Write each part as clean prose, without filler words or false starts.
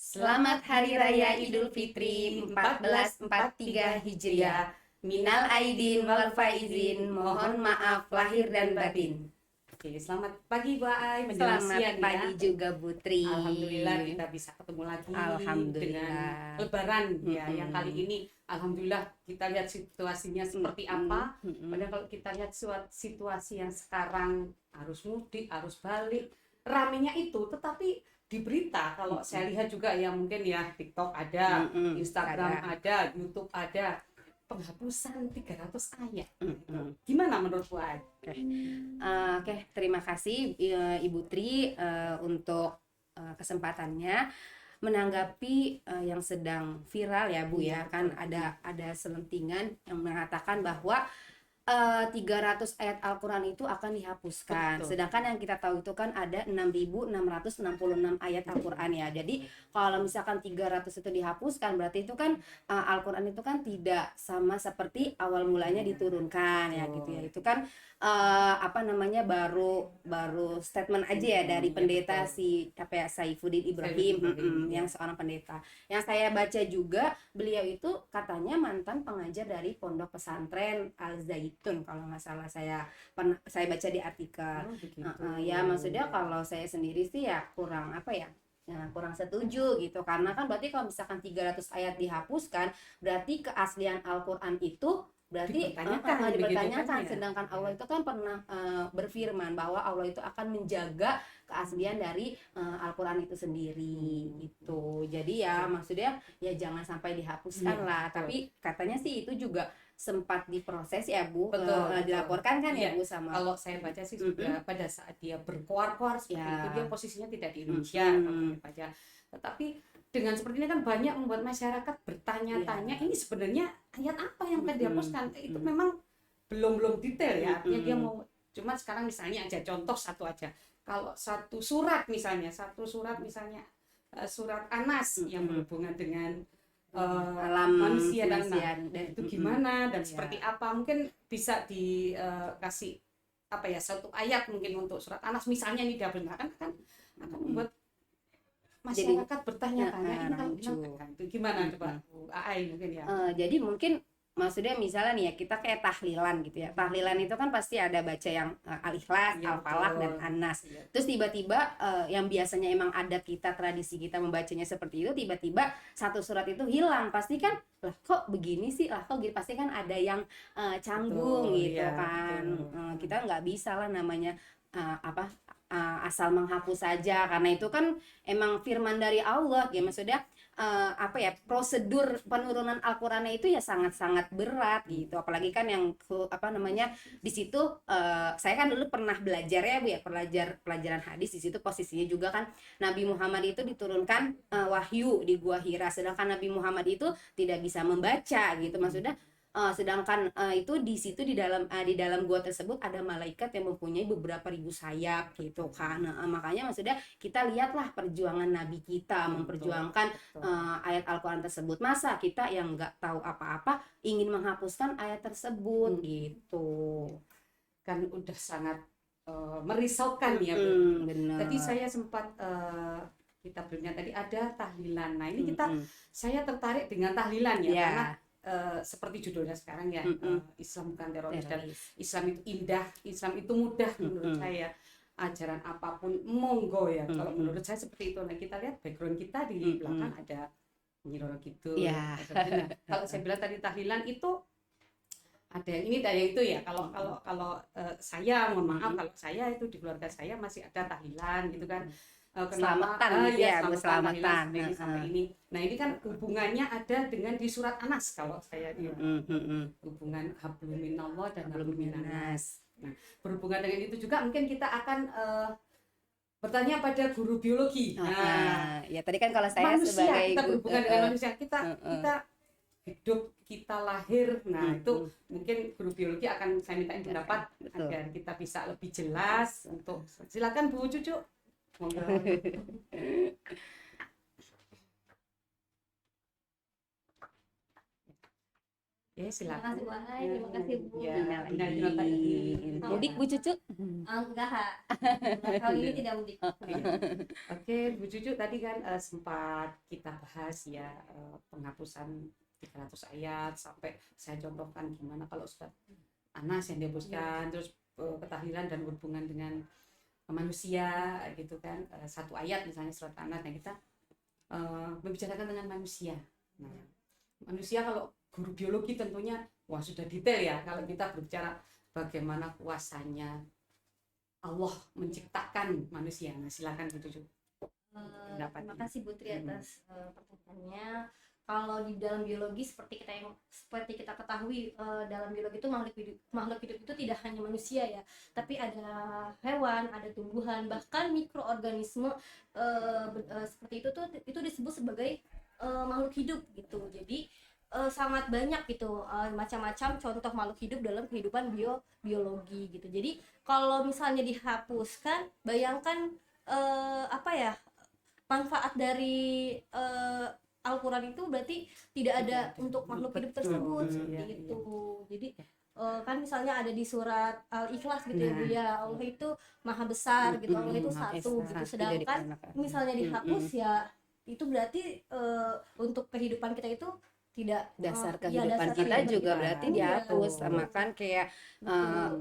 Selamat Hari Raya Idul Fitri 1443 Hijriah. Minal aidin wal faizin, mohon maaf lahir dan batin. Oke, selamat pagi Bu Ai, menjelang Selamat siang pagi ya. juga Putri. Alhamdulillah kita bisa ketemu lagi dengan Alhamdulillah. Lebaran ya. Yang kali ini Alhamdulillah kita lihat situasinya seperti apa. Padahal kalau kita lihat situasi yang sekarang harus mudik, harus balik, ramenya itu, tetapi di berita kalau saya lihat juga ya mungkin ya TikTok ada, Instagram ada, YouTube ada, penghapusan 300 ayat. Gimana menurut Bu Ai? Oke, terima kasih Ibu Tri untuk kesempatannya menanggapi yang sedang viral ya Bu ya. Kan ada selentingan yang mengatakan bahwa 300 ayat Al-Quran itu akan dihapuskan. Betul. Sedangkan yang kita tahu itu kan ada 6.666 ayat Al-Quran ya. Jadi kalau misalkan 300 itu dihapuskan, berarti itu kan Al-Quran itu kan tidak sama seperti awal mulanya diturunkan ya gitu ya. Itu kan baru statement aja ya dari pendeta si Saifuddin Ibrahim, yang seorang pendeta. Yang saya baca juga beliau itu katanya mantan pengajar dari pondok pesantren Al-Zaitun kalau nggak salah, saya baca di artikel. Ya maksudnya kalau saya sendiri sih ya kurang kurang setuju gitu, karena kan berarti kalau misalkan 300 ayat dihapuskan berarti keaslian Al-Quran itu berarti dipertanyakan. Sedangkan Allah itu kan pernah berfirman bahwa Allah itu akan menjaga keaslian dari Al-Quran itu sendiri gitu. Jadi ya maksudnya ya jangan sampai dihapuskan lah. Tapi katanya sih itu juga sempat diproses ya Bu. Betul. Dilaporkan kan ya Bu sama. Kalau saya baca sih sudah pada saat dia berkoar-koar seperti itu, dia posisinya tidak di Indonesia kalau saya baca. Tetapi dengan seperti ini kan banyak membuat masyarakat bertanya-tanya, ini sebenarnya ayat apa yang akan dihapuskan. Itu memang belum detail ya, artinya dia mau, cuma sekarang misalnya aja contoh satu aja, kalau satu surat misalnya surat Anas yang berhubungan dengan alam manusia dan itu gimana dan seperti apa, mungkin bisa dikasih satu ayat mungkin untuk surat Anas misalnya, ini dia benar akan membuat masyarakat bertanya-tanya ini kalau itu gimana coba Bu Ai mungkin ya. Jadi mungkin maksudnya misalnya nih ya, kita kayak tahlilan gitu ya. Tahlilan itu kan pasti ada baca yang Al-Ikhlas, Al-Falaq dan An-Nas. Terus tiba-tiba yang biasanya emang adat kita, tradisi kita membacanya seperti itu, tiba-tiba satu surat itu hilang. Pasti kan lah kok begini sih, lah kok gitu, pasti kan ada yang canggung gitu kan. Kita nggak bisa lah namanya asal menghapus saja, karena itu kan emang firman dari Allah ya. Maksudnya prosedur penurunan Al-Qur'annya itu ya sangat-sangat berat gitu. Apalagi kan yang di situ saya kan dulu pernah belajar ya Bu ya, pelajaran hadis. Di situ posisinya juga kan Nabi Muhammad itu diturunkan wahyu di Gua Hira, sedangkan Nabi Muhammad itu tidak bisa membaca gitu. Maksudnya sedangkan itu di situ di dalam gua tersebut ada malaikat yang mempunyai beberapa ribu sayap gitu kan. Makanya maksudnya kita lihatlah perjuangan Nabi kita memperjuangkan ayat Al-Quran tersebut. Masa kita yang nggak tahu apa-apa ingin menghapuskan ayat tersebut gitu. Kan udah sangat merisaukan ya Bu. Tadi saya sempat kita berbincang tadi ada tahlilan. Nah ini saya tertarik dengan tahlilan ya, karena seperti judulnya sekarang ya, Islam bukan teroris dan Islam itu indah, Islam itu mudah menurut saya. Ajaran apapun monggo ya, kalau menurut saya seperti itu. Nah kita lihat background kita di belakang ada Nyiroro gitu. Kalau saya bilang tadi tahlilan itu ada yang ini dan yang itu ya. Kalau saya mohon maaf, kalau saya itu di keluarga saya masih ada tahlilan gitu kan. Selamatan selamatan sampai ini. Nah ini kan hubungannya ada dengan di surat Anas kalau saya hubungan hablum minallah dan hablum minannas. Nah berhubungan dengan itu juga mungkin kita akan bertanya pada guru biologi. Ya tadi kan kalau saya manusia, sebagai kita berhubungan dengan manusia, kita hidup, kita lahir. Nah itu mungkin guru biologi akan saya mintain pendapat agar kita bisa lebih jelas. Untuk silakan Bu Cucu. Ya, Terima silakan. kasih Bu Ai, terima kasih Bu. Ya, Iya benar tadi. mudik Bu Cucu Enggak, kali ini tidak mudik. Iya. Oke, Bu Cucu tadi kan sempat kita bahas ya penghapusan 300 ayat sampai saya contohkan gimana kalau Ustaz Anas yang dihapuskan, terus ketahlilan dan hubungan dengan manusia gitu kan, satu ayat misalnya surat Anas. Nah, kita membicarakan dengan manusia. Nah, manusia kalau guru biologi tentunya wah sudah detail ya kalau kita berbicara bagaimana kuasanya Allah menciptakan manusia. Nah, silakan Bu Cucu. Terima kasih Bu Tri atas pertanyaannya. Kalau di dalam biologi seperti kita ketahui, dalam biologi itu makhluk hidup itu tidak hanya manusia ya, tapi ada hewan, ada tumbuhan, bahkan mikroorganisme seperti itu disebut sebagai makhluk hidup gitu. Jadi sangat banyak gitu macam-macam contoh makhluk hidup dalam kehidupan biologi gitu. Jadi kalau misalnya dihapuskan, bayangkan apa ya, manfaat dari Al-Quran itu berarti tidak ada untuk makhluk hidup tersebut seperti itu. Jadi kan misalnya ada di surat Al-Ikhlas gitu ya Bu ya, Allah itu maha besar gitu, Allah itu satu gitu. Sedangkan misalnya dihapus ya itu berarti untuk kehidupan kita itu tidak dasar ya, kehidupan dasar kita kehidupan juga kita. berarti Iya. dihapus sama kan kayak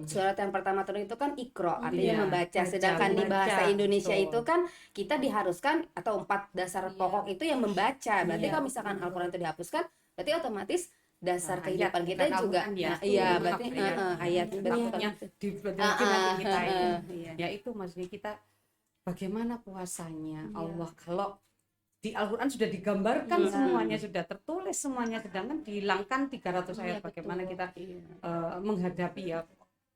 surat yang pertama turun itu kan Iqra artinya Iya, membaca, baca, sedangkan di bahasa membaca, Indonesia betul. itu kan kita diharuskan atau 4 dasar Iya. pokok itu yang membaca. Berarti Iya, kalau misalkan betul. Al-Quran itu dihapuskan berarti otomatis dasar Ayat, kehidupan kita bukan juga Al-Quran ya. iya Maaf berarti ya. ayat Takutnya di kita iya. ya itu maksudnya kita bagaimana puasanya Iya. Allah kalau di Al-Quran sudah digambarkan Iya. semuanya, sudah tertulis semuanya, sedangkan dihilangkan 300 ayat. Iya, Bagaimana betul. kita menghadapi ya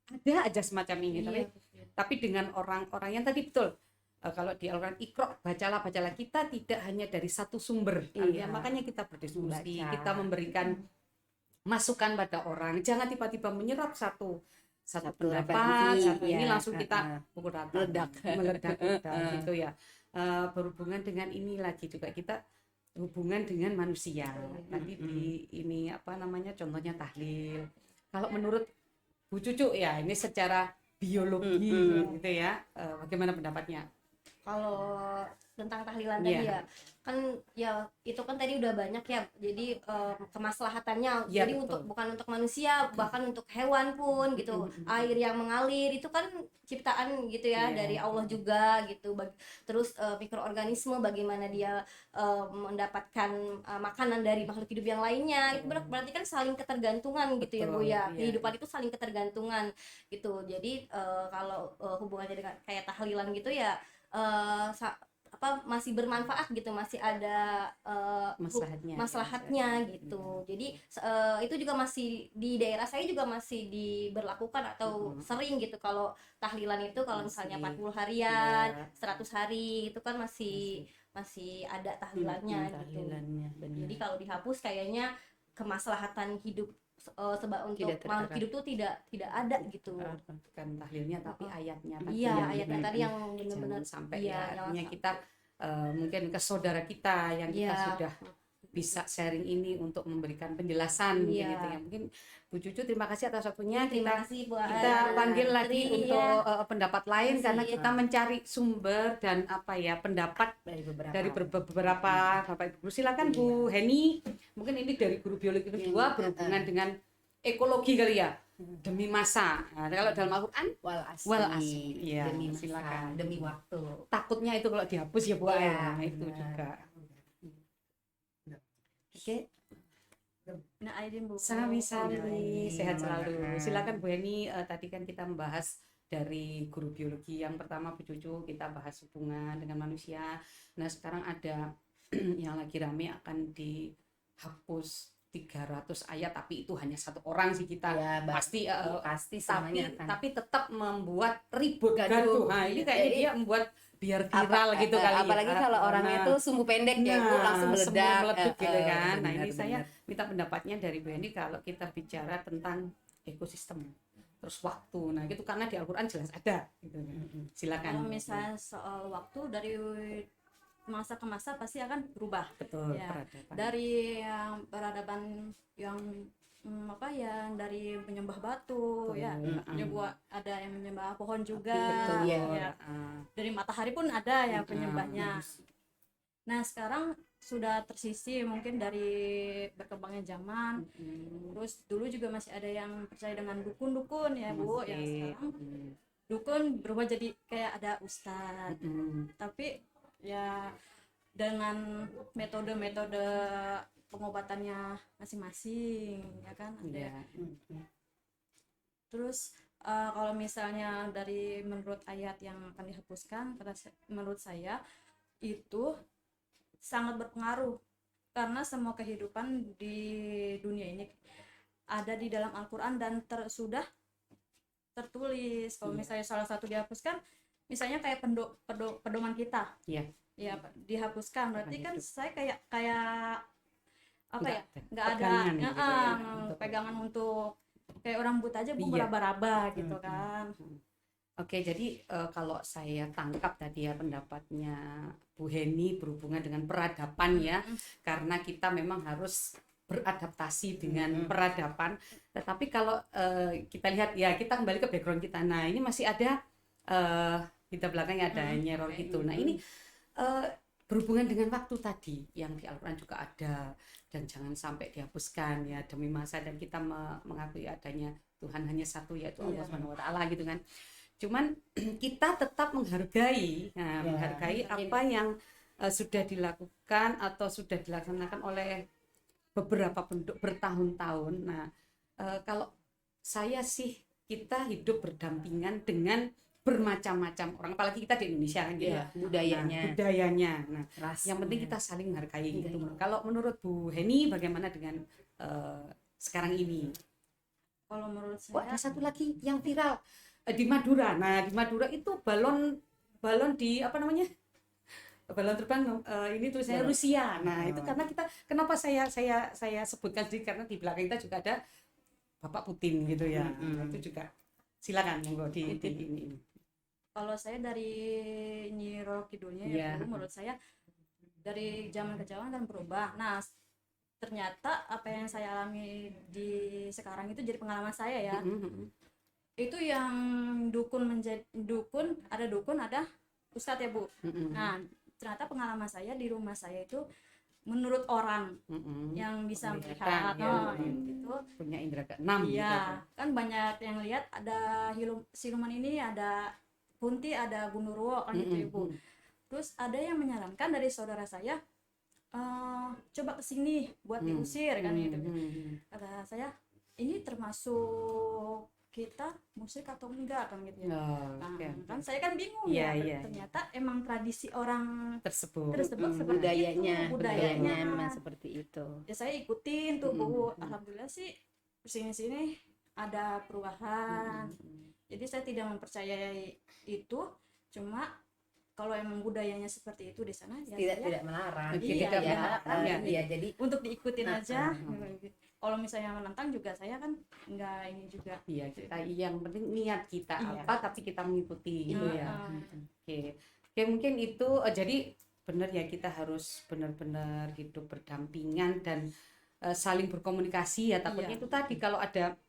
ada aja semacam ini. Iya. Tapi dengan orang-orang yang tadi betul kalau di Al-Quran Iqra, bacalah kita tidak hanya dari satu sumber. Iya. Makanya kita berdiskusi, Membaca. kita memberikan masukan pada orang, jangan tiba-tiba menyerap satu pendapat, referensi, satu ini ya, langsung kita pukul rata, meledak gitu ya. Berhubungan dengan ini lagi juga kita hubungan dengan manusia. Tadi di ini apa namanya contohnya tahlil. Kalau menurut Bu Cucu ya ini secara biologi gitu ya, bagaimana pendapatnya? Kalau tentang tahlilan tadi ya kan ya itu kan tadi udah banyak ya, jadi kemaslahatannya Ya, jadi betul. bukan untuk manusia, bahkan untuk hewan pun gitu. Air yang mengalir itu kan ciptaan gitu ya, Iya. dari Allah juga gitu. Terus mikroorganisme bagaimana dia mendapatkan makanan dari makhluk hidup yang lainnya, itu berarti kan saling ketergantungan gitu ya Bu Betul, ya. iya. Kehidupan itu saling ketergantungan gitu. Jadi kalau hubungannya dengan kayak tahlilan gitu ya masih bermanfaat gitu, masih ada maslahatnya gitu. Jadi itu juga masih di daerah saya juga masih diberlakukan atau sering gitu. Kalau tahlilan itu kalau misalnya 40 harian, 100 hari itu kan masih ada tahlilannya gitu. Jadi kalau dihapus kayaknya kemaslahatan hidup untuk makhluk hidup tuh tidak ada gitu. Bukan tahlilnya tapi ayatnya tadi. Iya, ayatnya tadi yang benar-benar sampai artinya kita mungkin ke saudara kita yang kita sudah bisa sharing ini untuk memberikan penjelasan gitu ya. Mungkin Bu Cucu terima kasih atas waktunya. Terima kasih Bu Ai. Kita panggil lagi untuk pendapat lain karena Iya. kita mencari sumber dan pendapat dari beberapa Bapak Ibu. Silakan Bu Heni. Mungkin ini dari guru biologi kedua berhubungan dengan ekologi kali ya. Demi masa. Nah, kalau dalam Al-Quran wal asli. Ya, demi silakan. demi waktu. Takutnya itu kalau dihapus ya Bu. Iya, Itu benar. juga. Oke. Nah, Aidin Bu. Sami-sami, sehat selalu. Silakan Bu Heni. Tadi kan kita membahas dari guru biologi. Yang pertama Bu Cucu kita bahas hubungan dengan manusia. Nah, sekarang ada yang lagi rame akan dihapus 300 ayat, tapi itu hanya satu orang sih kita. Ya, pasti semuanya akan. tapi tetap membuat ribut Gaduh. Nah, ini kayaknya dia membuat biar viral gitu kali ya. Apalagi kalau orangnya tuh sumbu pendek ya Bu, langsung meledak. Meledak gitu kan. Nah, Benar, ini saya benar. minta pendapatnya dari Bu Heni kalau kita bicara tentang ekosistem. Terus waktu. Nah, itu karena di Al-Qur'an jelas ada gitu. Silakan. Kalau misalnya soal waktu dari masa ke masa pasti akan berubah. Betul, ya, peradaban. dari yang peradaban yang yang dari menyembah batu ya, juga ada yang menyembah pohon juga. Betul, ya. Dari matahari pun ada ya penyembahnya. Nah sekarang sudah tersisih mungkin dari berkembangnya zaman. Terus dulu juga masih ada yang percaya dengan dukun-dukun ya Bu. Yang sekarang dukun berubah jadi kayak ada ustadz. Tapi ya dengan metode-metode pengobatannya masing-masing ya kan ada. Terus kalau misalnya dari menurut ayat yang akan dihapuskan, menurut saya itu sangat berpengaruh karena semua kehidupan di dunia ini ada di dalam Al-Quran dan sudah tertulis. Kalau misalnya salah satu dihapuskan, misalnya kayak pedoman kita, ya dihapuskan, berarti kan saya kayak apa ya, nggak ada pegangan untuk kayak orang buta aja meraba-raba gitu kan. Oke, jadi kalau saya tangkap tadi ya pendapatnya Bu Heni berhubungan dengan peradaban ya, karena kita memang harus beradaptasi dengan peradaban. Tetapi kalau kita lihat ya, kita kembali ke background kita. Nah ini masih ada kita belakangnya ada nyeror gitu. Nah ini berhubungan dengan waktu tadi yang di Al-Quran juga ada, dan jangan sampai dihapuskan ya demi masa, dan kita mengakui adanya Tuhan hanya satu yaitu Allah Subhanahu wa taala gitu kan. Cuman kita tetap menghargai menghargai apa yang sudah dilakukan atau sudah dilaksanakan oleh beberapa penduduk bertahun-tahun. Nah, kalau saya sih kita hidup berdampingan dengan bermacam-macam orang, apalagi kita di Indonesia kan gitu. Budayanya. Nah, yang penting kita saling menghargai gitu. Kalau menurut Bu Heni bagaimana dengan sekarang ini? Kalau menurut saya ada satu lagi yang viral di Madura. Nah, di Madura itu balon di apa namanya? Balon terbang ini tulisannya Rusia. Nah, itu karena kita kenapa saya sebutkan sedikit karena di belakang kita juga ada Bapak Putin gitu ya. Itu juga silakan monggo di ini. Kalau saya dari Nyi Roro Kidulnya ya, menurut saya dari zaman ke zaman kan berubah. Nah, ternyata apa yang saya alami di sekarang itu jadi pengalaman saya ya. Itu yang dukun ada ustadz ya Bu. Nah ternyata pengalaman saya di rumah saya itu menurut orang yang bisa melihat gitu, punya indera keenam iya gitu. Kan banyak yang lihat ada siluman ini, ada kunti, ada gundurwo kan gitu Ibu. Terus ada yang menyarankan dari saudara saya, coba kesini buat diusir kan gitu. Kata saya ini termasuk kita musik atau enggak kan gitu ya. Kan saya kan bingung ternyata emang tradisi orang tersebut seperti budayanya memang seperti itu. Ya saya ikutin tuh Bu. Alhamdulillah sih sini ada perubahan. Jadi saya tidak mempercayai itu, cuma kalau emang budayanya seperti itu di sana ya tidak melarang. Jadi untuk diikutin aja. Kalau misalnya menentang juga saya kan enggak ini juga. Iya, kita yang penting niat kita apa tapi kita mengikuti gitu ya. Oke, mungkin itu jadi benar ya, kita harus benar-benar hidup berdampingan dan saling berkomunikasi ya. Takutnya itu tadi kalau ada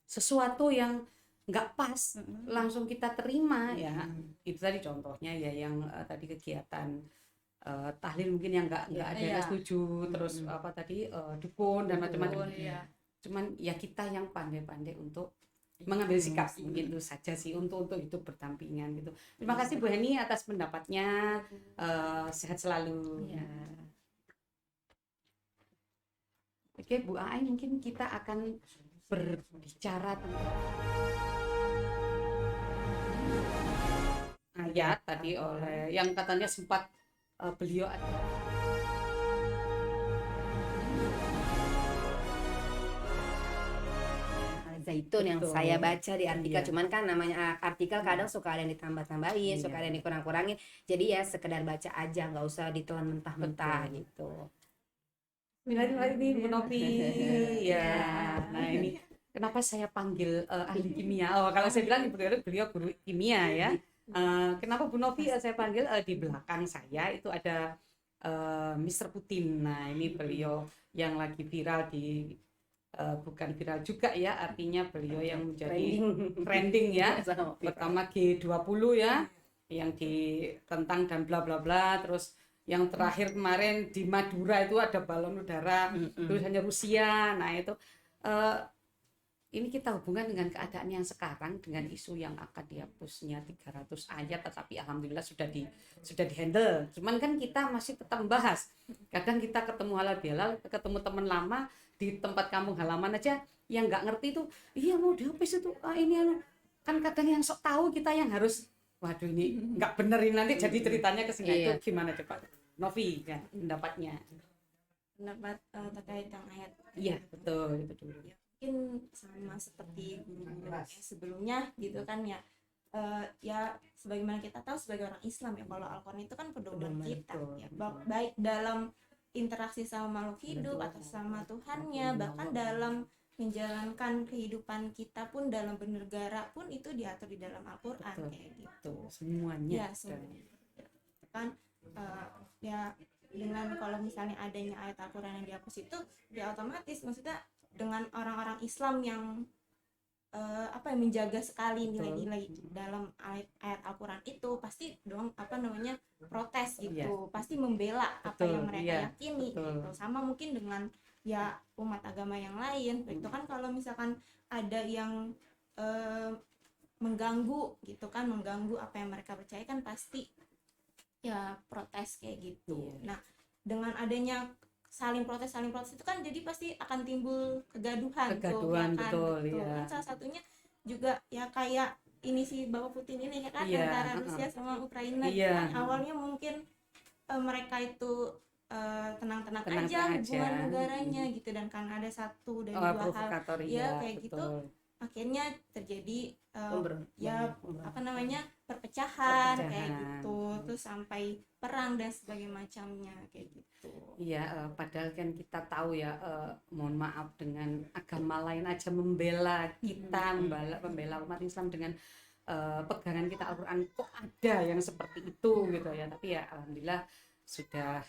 sesuatu yang nggak pas langsung kita terima ya. Itu tadi contohnya ya yang tadi kegiatan tahlil mungkin yang nggak ada yang setuju, terus apa tadi dukun dan macam-macam. Cuman ya kita yang pandai-pandai untuk mengambil sikap, mungkin itu saja sih untuk hidup berdampingan gitu. Terima kasih Bu Heni atas pendapatnya, sehat selalu. Oke Bu Ai, mungkin kita akan berbicara tentang ayat tadi oleh yang katanya sempat beliau Zaitun yang saya baca di artikel, cuman kan namanya artikel kadang suka ada yang ditambah-tambahin, suka ada yang dikurang-kurangin, jadi ya sekedar baca aja, nggak usah ditelan mentah-mentah gitu. Ini Bu Novi ya. Nah ini kenapa saya panggil ahli kimia? Kalau saya bilang beliau guru kimia ya. Kenapa Bu Novi saya panggil? Di belakang saya itu ada Mr. Putin. Nah ini beliau yang lagi viral di bukan viral juga ya, artinya beliau yang menjadi Trending. trending ya. Sama viral. Pertama G20 ya, yang ditentang dan bla bla bla. Terus yang terakhir kemarin di Madura itu ada balon udara tulisannya Rusia. Nah itu ini kita hubungkan dengan keadaan yang sekarang, dengan isu yang akan dihapusnya 300 ayat, tetapi alhamdulillah sudah dihandle. Cuman kan kita masih tetap membahas. Kadang kita ketemu halal bihalal, ketemu teman lama di tempat kampung halaman aja yang nggak ngerti itu, iya mau dihapus itu, ini kan kadang yang sok tahu kita yang harus, waduh ini nggak bener ini, nanti jadi ceritanya ke sini. Itu gimana coba Novi ya pendapatnya? Pendapat terkait yang ayat. Iya betul, itu dulu. Mungkin sama seperti guru-guru yang sebelumnya gitu kan ya. Ya sebagaimana kita tahu sebagai orang Islam ya, kalau Al-Quran itu kan pedoman kita ya, baik dalam interaksi sama makhluk hidup atau sama Tuhannya, bahkan dalam menjalankan kehidupan kita pun, dalam bernegara pun itu diatur di dalam Al-Quran kayak gitu. Semuanya Ya semuanya kan ya, dengan kalau misalnya adanya ayat Al-Quran yang dihapus itu ya otomatis maksudnya dengan orang-orang Islam yang menjaga sekali nilai-nilai dalam ayat Al-Quran itu, pasti dong protes gitu, pasti membela apa yang mereka yakini gitu. Sama mungkin dengan ya umat agama yang lain itu kan, kalau misalkan ada yang mengganggu gitu kan, mengganggu apa yang mereka percaya kan pasti ya protes kayak gitu. Nah dengan adanya saling protes itu kan jadi pasti akan timbul kegaduhan tuh, ya kan? Betul. Kan salah satunya juga ya kayak ini si Bapak Putin ini ya kan, antara Rusia sama Ukraina kan, awalnya mungkin mereka itu tenang-tenang aja hubungan negaranya gitu, dan kan ada satu dan dua hal ya kayak gitu, akhirnya terjadi perpecahan kayak gitu, terus sampai perang dan sebagainya macamnya kayak gitu. Iya, padahal kan kita tahu ya, mohon maaf, dengan agama lain aja membela kita, membela umat Islam dengan pegangan kita Al-Quran, kok ada yang seperti itu gitu ya. Tapi ya alhamdulillah sudah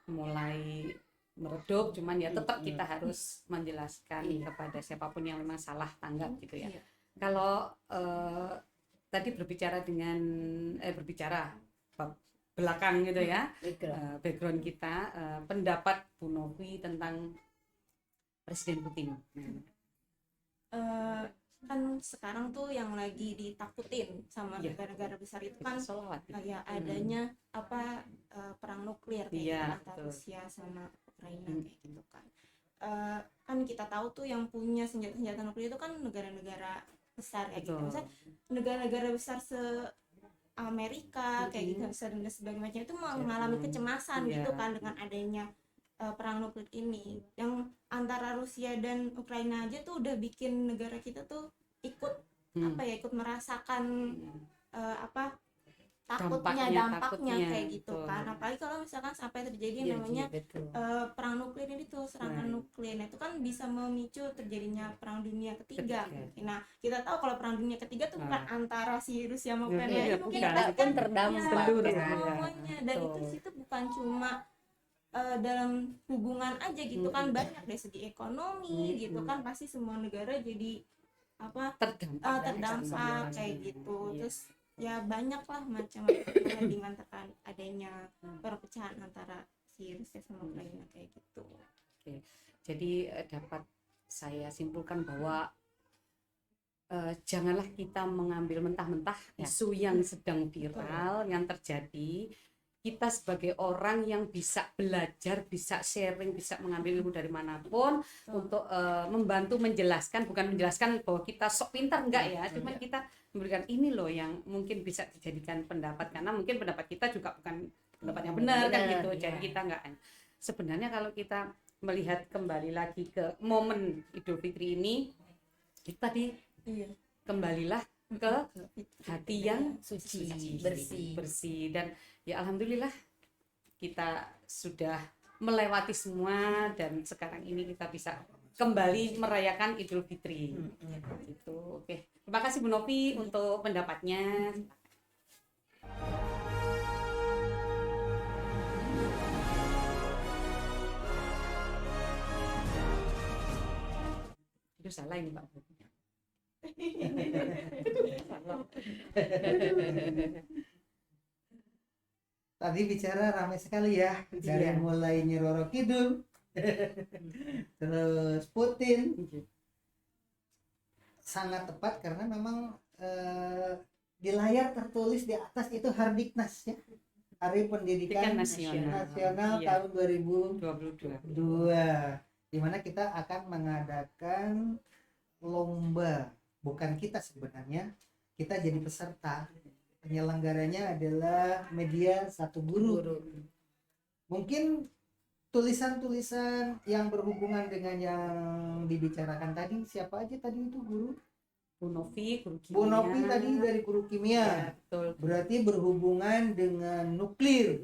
mulai meredup, cuman ya tetap kita harus menjelaskan kepada siapapun yang memang salah tanggap gitu ya. Kalau tadi berbicara belakang gitu ya, background kita, pendapat Bu Novi tentang Presiden Putin. Kan sekarang tuh yang lagi ditakutin sama negara-negara besar itu kan ya adanya perang nuklir kayak antara Rusia sama Ukraina kayak gitu kan. Kan kita tahu tuh yang punya senjata nuklir itu kan negara-negara besar kayak gitu. Misalnya negara-negara besar Amerika kayak gitu, dan sebagainya macam itu mengalami kecemasan gitu kan dengan adanya perang nuklir ini, yang antara Rusia dan Ukraina aja tuh udah bikin negara kita tuh ikut merasakan dampaknya kayak gitu kan. Apalagi kalau misalkan sampai terjadi namanya perang nuklir ini tuh, serangan nuklir itu kan bisa memicu terjadinya perang dunia ketiga. Nah kita tahu kalau perang dunia ketiga tuh bukan antara si Rusia sama Ukraina, mungkin kan terdampak semuanya, dan itu situ bukan cuma dalam hubungan aja gitu kan, banyak dari segi ekonomi gitu kan, pasti semua negara jadi terdampak kayak gitu. Terus ya banyak lah macam-macam dengan terkait adanya perpecahan antara si Rusia sama Ukraina kayak gitu. Oke. Jadi dapat saya simpulkan bahwa janganlah kita mengambil mentah-mentah isu yang sedang viral, yang terjadi. Kita sebagai orang yang bisa belajar, bisa sharing, bisa mengambil ilmu dari manapun untuk membantu menjelaskan, bukan menjelaskan bahwa kita sok pintar, enggak ya, cuman kita memberikan ini loh yang mungkin bisa dijadikan pendapat, karena mungkin pendapat kita juga bukan pendapat yang benar kan gitu. Jadi kita enggak, sebenarnya kalau kita melihat kembali lagi ke momen Idul Fitri ini, kita kembalilah ke hati yang suci, bersih, dan ya alhamdulillah kita sudah melewati semua, dan sekarang ini kita bisa kembali merayakan Idul Fitri. Gitu. Oke. Terima kasih Bu Novi untuk pendapatnya. Itu salah ini Pak Bu. Salah. Tadi bicara ramai sekali ya, dari Iya. mulai Nyi Roro Kidul, terus Putin. Sangat tepat karena memang di layar tertulis di atas itu Hardiknas ya, Hari Pendidikan Nasional. Nasional Iya. tahun 22. 2022, di mana kita akan mengadakan lomba. Bukan kita sebenarnya, kita jadi peserta. Penyelenggaranya adalah Media Satu Guru. Mungkin tulisan-tulisan yang berhubungan dengan yang dibicarakan tadi, siapa aja tadi itu guru? Bu Novi, guru kimia. Bu Novi tadi dari guru kimia. Ya, betul. Berarti berhubungan dengan nuklir.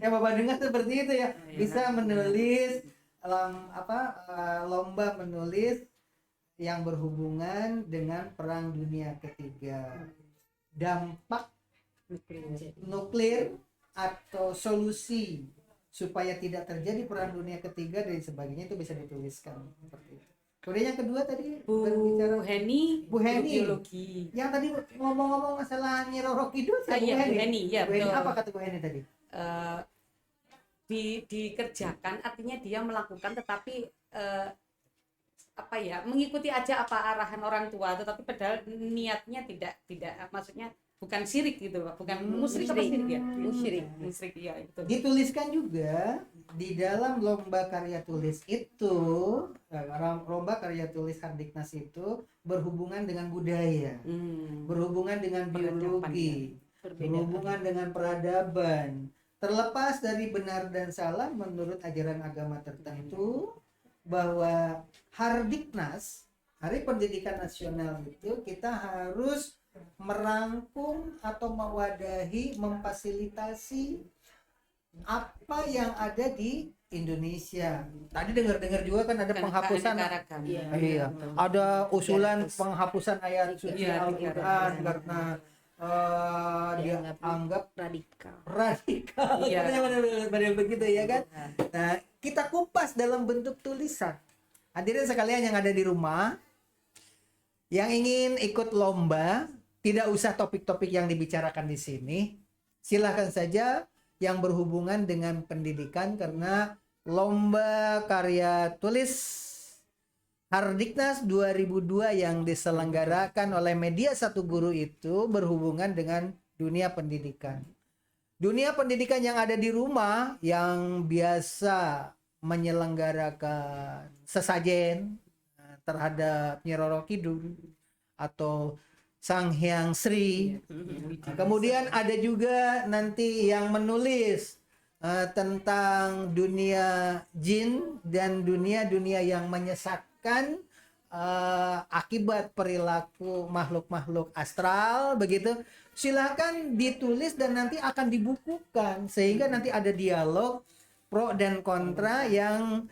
Yang Bapak dengar seperti itu ya. Bisa menulis lomba menulis yang berhubungan dengan Perang Dunia Ketiga. Dampak nuklir atau solusi supaya tidak terjadi Perang Dunia Ketiga dan sebagainya itu bisa dituliskan seperti itu. Kemudian yang kedua tadi Bu Heni, Bu Heni. biologi. Yang tadi ngomong-ngomong masalah Nyi Roro Kidul, Iya, Bu Heni, ya Bu Heni, betul. apa kata Bu Heni tadi? Dikerjakan artinya dia melakukan, tetapi mengikuti aja apa arahan orang tua, tetapi padahal niatnya tidak maksudnya bukan syirik gitu Pak, bukan musyrik apa syirik ya? Musyrik ya itu. Dituliskan juga di dalam lomba karya tulis itu, lomba karya tulis Hardiknas itu berhubungan dengan budaya, berhubungan dengan biologi, berhubungan dengan peradaban. Terlepas dari benar dan salah menurut ajaran agama tertentu, bahwa Hardiknas, Hari Pendidikan Nasional itu kita harus merangkum atau mewadahi, memfasilitasi apa yang ada di Indonesia. Tadi dengar-dengar juga kan ada penghapusan, iya, ada usulan penghapusan ayat suci Iya, Al-Quran karena dianggap radikal. Iya. Benar begitu ya kan. Nah, kita kupas dalam bentuk tulisan. Hadirin sekalian yang ada di rumah, yang ingin ikut lomba, tidak usah topik-topik yang dibicarakan di sini. Silakan saja yang berhubungan dengan pendidikan, karena lomba karya tulis Hardiknas 2002 yang diselenggarakan oleh Media Satu Guru itu berhubungan dengan dunia pendidikan. Dunia pendidikan yang ada di rumah yang biasa menyelenggarakan sesajen terhadap Nyi Roro Kidul atau Sang Hyang Sri. Kemudian ada juga nanti yang menulis tentang dunia jin dan dunia-dunia yang menyesatkan akibat perilaku makhluk-makhluk astral begitu. Silakan ditulis dan nanti akan dibukukan sehingga nanti ada dialog pro dan kontra yang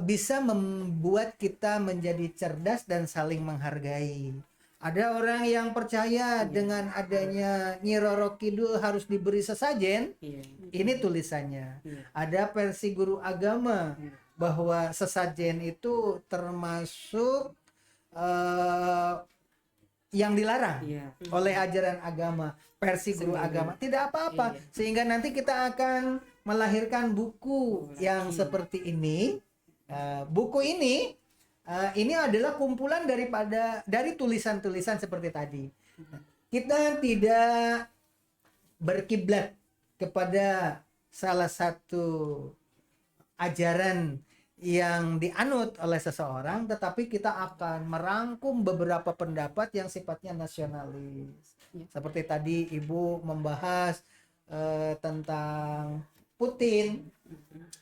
bisa membuat kita menjadi cerdas dan saling menghargai. Ada orang yang percaya dengan adanya Nyi Roro Kidul harus diberi sesajen. Ini tulisannya. Ada versi guru agama bahwa sesajen itu termasuk yang dilarang oleh ajaran agama, versi guru agama. Tidak apa-apa, sehingga nanti kita akan melahirkan buku yang seperti ini. Buku ini adalah kumpulan dari tulisan-tulisan seperti tadi. Kita tidak berkiblat kepada salah satu ajaran yang dianut oleh seseorang, tetapi kita akan merangkum beberapa pendapat yang sifatnya nasionalis. Seperti tadi Ibu membahas tentang Putin,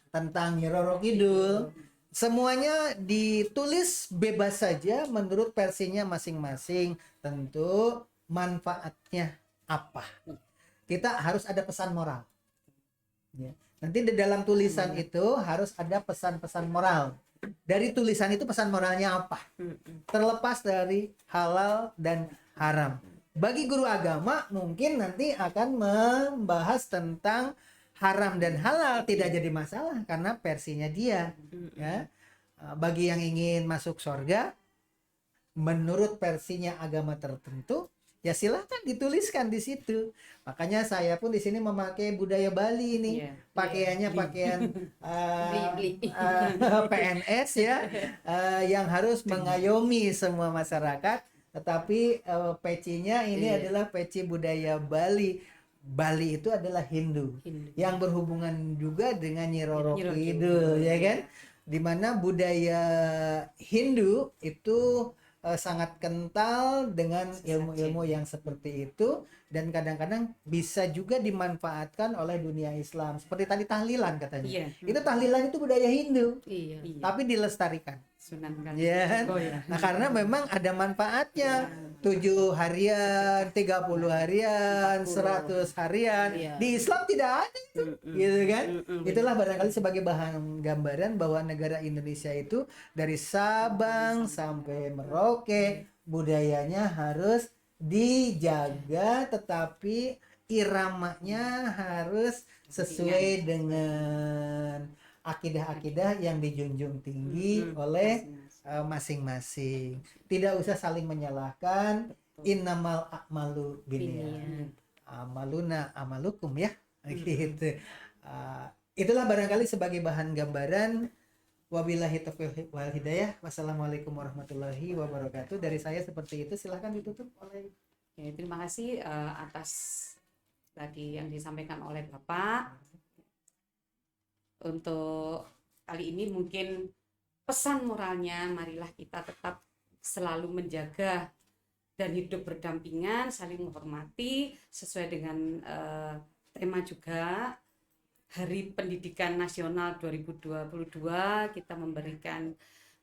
tentang Nyi Roro Kidul. Semuanya ditulis bebas saja menurut versinya masing-masing. Tentu manfaatnya apa? Kita harus ada pesan moral. Ya. Nanti di dalam tulisan itu harus ada pesan-pesan moral. Dari tulisan itu pesan moralnya apa? Terlepas dari halal dan haram. Bagi guru agama mungkin nanti akan membahas tentang haram dan halal, tidak jadi masalah karena versinya dia. Ya. bagi yang ingin masuk surga menurut versinya agama tertentu, ya silahkan dituliskan di situ. Makanya saya pun di sini memakai budaya Bali ini. Pakaiannya pakaian PNS ya, yang harus mengayomi semua masyarakat. Tetapi pecinya ini adalah peci budaya Bali. Bali itu adalah Hindu. Yang berhubungan juga dengan Nyi Roro Kidul, ya kan? Dimana budaya Hindu itu sangat kental dengan ilmu-ilmu yang seperti itu, dan kadang-kadang bisa juga dimanfaatkan oleh dunia Islam. Seperti tadi tahlilan katanya. Itu tahlilan itu budaya Hindu. Tapi dilestarikan. Ya. Nah, karena memang ada manfaatnya. 7 harian, 30 harian, 100 harian. Di Islam tidak ada itu. Gitu kan? Itulah barangkali sebagai bahan gambaran bahwa negara Indonesia itu dari Sabang sampai Merauke budayanya harus dijaga, tetapi iramanya harus sesuai dengan akidah-akidah yang dijunjung tinggi oleh masing-masing. Tidak usah saling menyalahkan. Innamal a'malu binniyat. Amaluna amalukum ya. Gitu. Itulah barangkali sebagai bahan gambaran. Wabillahi taufiq wal hidayah. Wassalamualaikum warahmatullahi wabarakatuh. Dari saya seperti itu. Silahkan ditutup oleh. Terima kasih atas tadi yang disampaikan oleh Bapak. Untuk kali ini mungkin pesan moralnya, marilah kita tetap selalu menjaga dan hidup berdampingan, saling menghormati sesuai dengan tema juga Hari Pendidikan Nasional 2022. Kita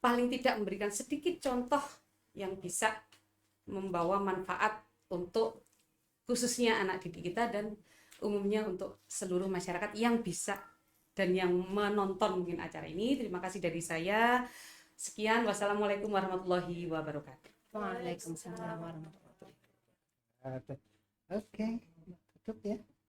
paling tidak memberikan sedikit contoh yang bisa membawa manfaat untuk khususnya anak didik kita dan umumnya untuk seluruh masyarakat yang bisa dan yang menonton mungkin acara ini. Terima kasih dari saya. Sekian, wassalamualaikum warahmatullahi wabarakatuh. Waalaikumsalam warahmatullahi wabarakatuh. Oke, tutup ya.